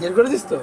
বের করে দিস তো।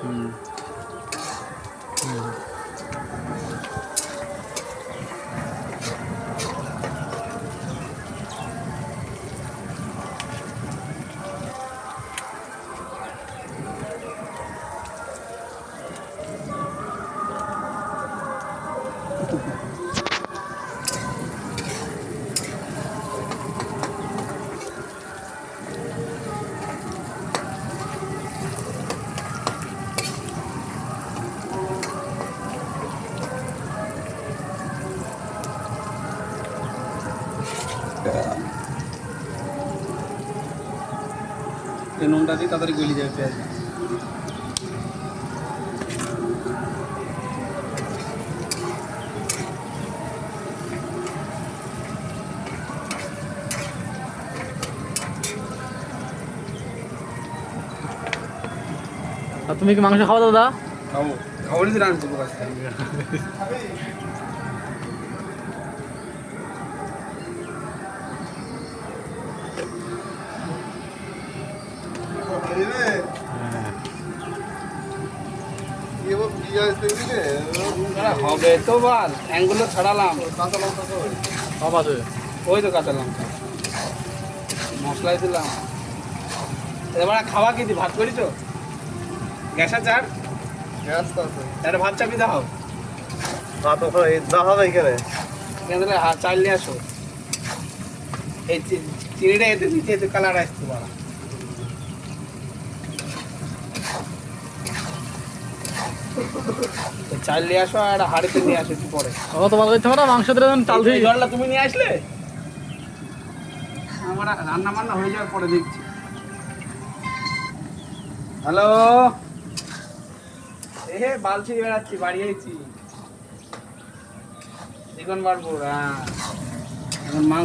নুনটা দিয়ে তাড়াতাড়ি গলি যাবে পেঁয়াজ। আর তুমি কি মাংস খাওয়া দাদা? খাবো খাবো যদি রান্না করবো কাছে। হবে তো বল, অ্যাঙ্গুলো ছাড়ালাম। সব আছে। ওই তো কাঁচা লঙ্কা মশলাই দিলাম। এবার খাওয়া কি দি ভাত করি তো গ্যাসা চার গ্যাস তো আছে। একটা ভাত চাপি দাও। ভাত ওখানে যা হবে এখানে। এখানে তাহলে চাল নিয়ে আসো। এই চিনিটা এতে দিচ্ছে, এতে কালার আসতে পারা। চাল নিয়ে আসো আর হাড়িতে নিয়ে আসো একটু পরে। ও তোমার কাছে না মাংস দিলে চাল এই দিয়ে জলটা তুমি নিয়ে আসলে আমার রান্না বান্না হয়ে যাওয়ার পরে দেখছি। হ্যালো, এ বালছি বেড়াচ্ছি, বাড়ি আইছি। এখন বাড়বো। হ্যাঁ, এখন মাংস